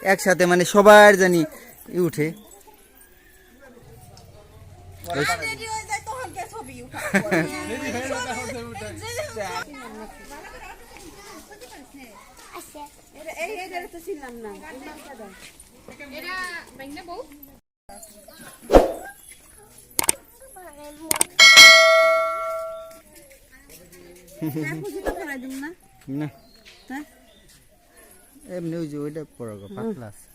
একসাথে মানে সবার জানি উঠে না এমনি ওই যে ওইটা পড়া পাতলা আছে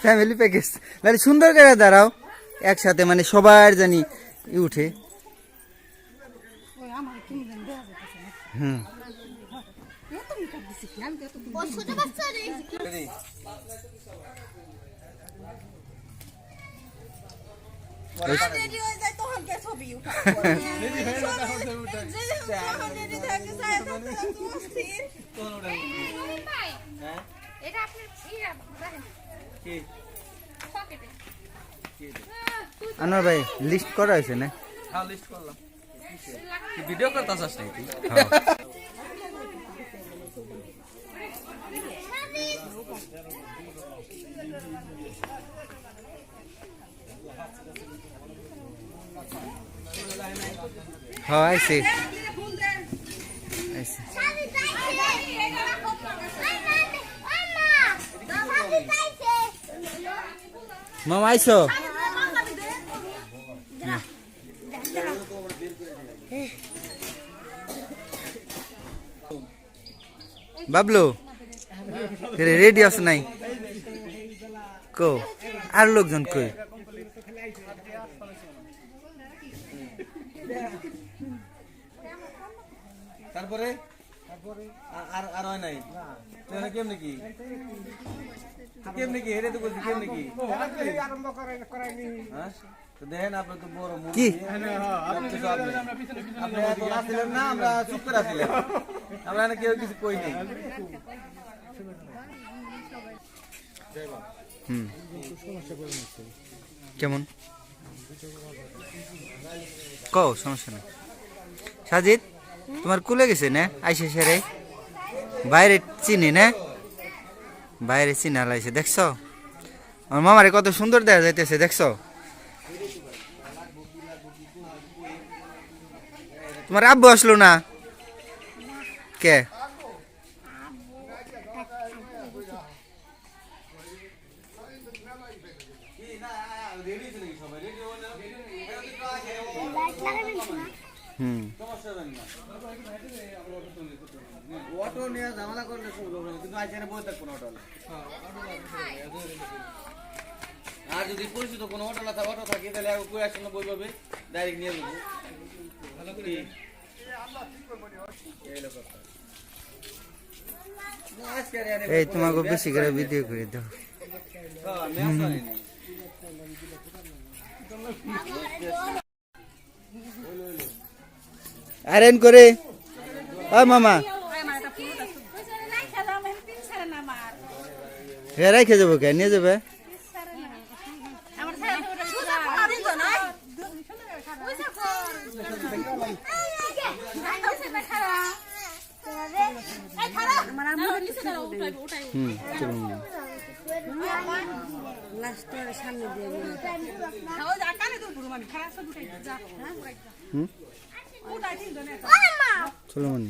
ফ্যামিলি প্যাকেজ মানে সুন্দর করে দাঁড়াও একসাথে মানে সবার জানি উঠে হুম আনোয়ার ভাই লিস্ট করা হয়েছে না? হ্যাঁ লিস্ট করলাম। ভিডিও করতে চাস নাকি? হ্যাঁ আইছি আইছি মামা আইছো বাবলু রেডি আছে নাই কো আর লোকজন কই তারপরে আর হয় নাই কেমনি কি কেমনি কি হেরে তো বলছি কেমনি কি দেখেন আপনি তো বড় কি আপনি এত আসছিলেন না আমরা চুপ করে আসছিলাম আমরা কেউ কিছু কই নেই কেমন কও সমস্যা নেই সাজিদ তোমার কুলে গেছে না আইসে সেরে বাইরে চিনি না বাইরে চিনা লাইছে দেখছো আমার মামারে কত সুন্দর দেখা যাইতেছে দেখছো তোমার আব্বু আসলো না কে অটো নিয়ে ঝামেলা করলে কিন্তু আইসে বই থাকবো না অটো আর যদি পরিচিত কোনো অটো থাকে তাহলে কই আসলে বই পাবে ডাইরেক্ট নিয়ে যাবো এই তোমাকে বেশি করে ভিডিও করে দাও আরেন করে ও মামা হে রেখে যাবো কে নিয়ে যাবে চলো মনে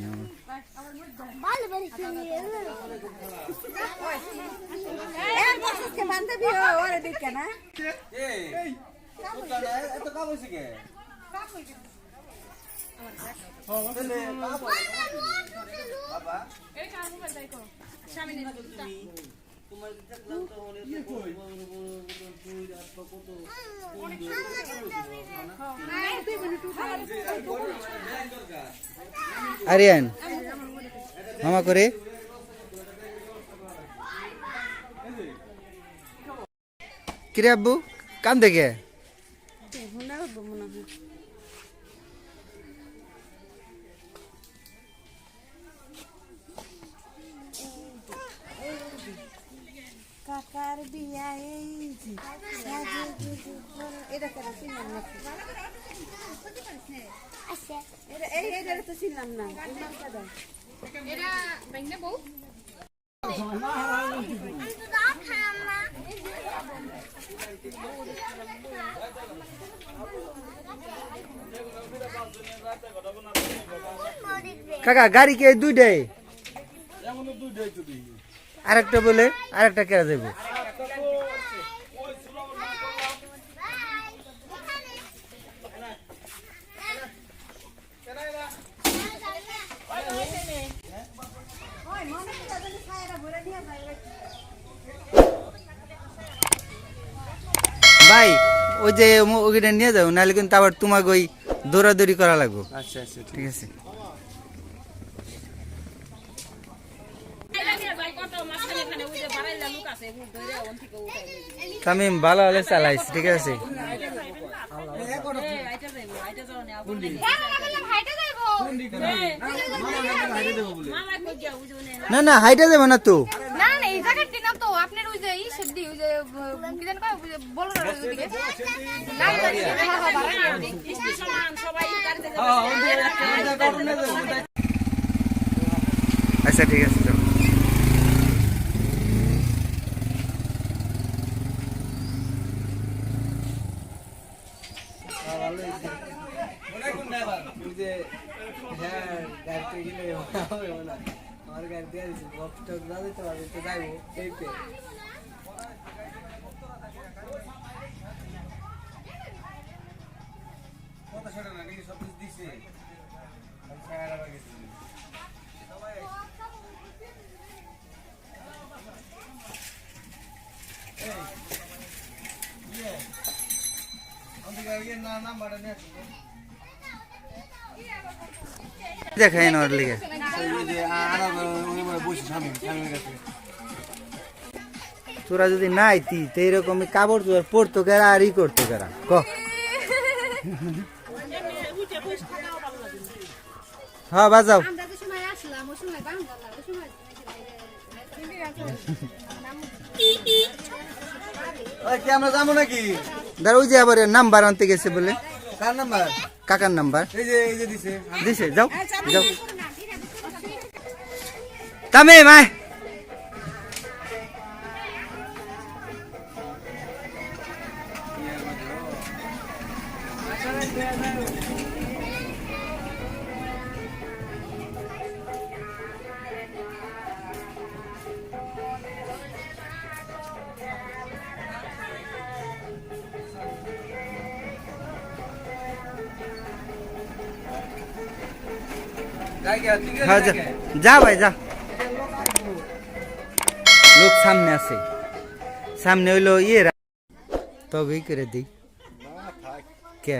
আরিয়ান মামা করে কিরে আব্বু কান দেখে কাকার বিয়া এই এটা করে কাকা গাড়ি কে দুইটাই আরেকটা বলে আরেকটা কেরা যাবো ভাই ওই যে ওইটা নিয়ে যাও নাহলে কিন্তু আবার তোমাকে ওই দৌড়াদৌড়ি করা লাগবে আচ্ছা আচ্ছা ঠিক আছে তামিম ভালো হলে চালাইস ঠিক আছে না না হাইটা যাবে না তো না না এই জায়গাটি না তো আপনার ওই যে এই সবদি ওই যে কি জান কয় বলো না ওইদিকে না আচ্ছা ঠিক আছে চলো দেখাই না ওর লিগে তোরা যদি না আইতি তো এরকমই কাপড় চোপড় পরতো কেরা আর ই করতো কেরা ক হ্যাঁ বাজাও আমরা যে সময় আসলাম ওই সময় বাংলা ওই সময় কি আমরা যাবো নাকি ধর ওই যে আবার নাম্বার আনতে গেছে বলে কার নাম্বার কাকার নাম্বার এই যে দিছে দিছে যাও যাও তামে মায় হ্যাঁ যা যা ভাই যা লোক সামনে আছে সামনে হইলো ইয়ে তবেই করে দিই কে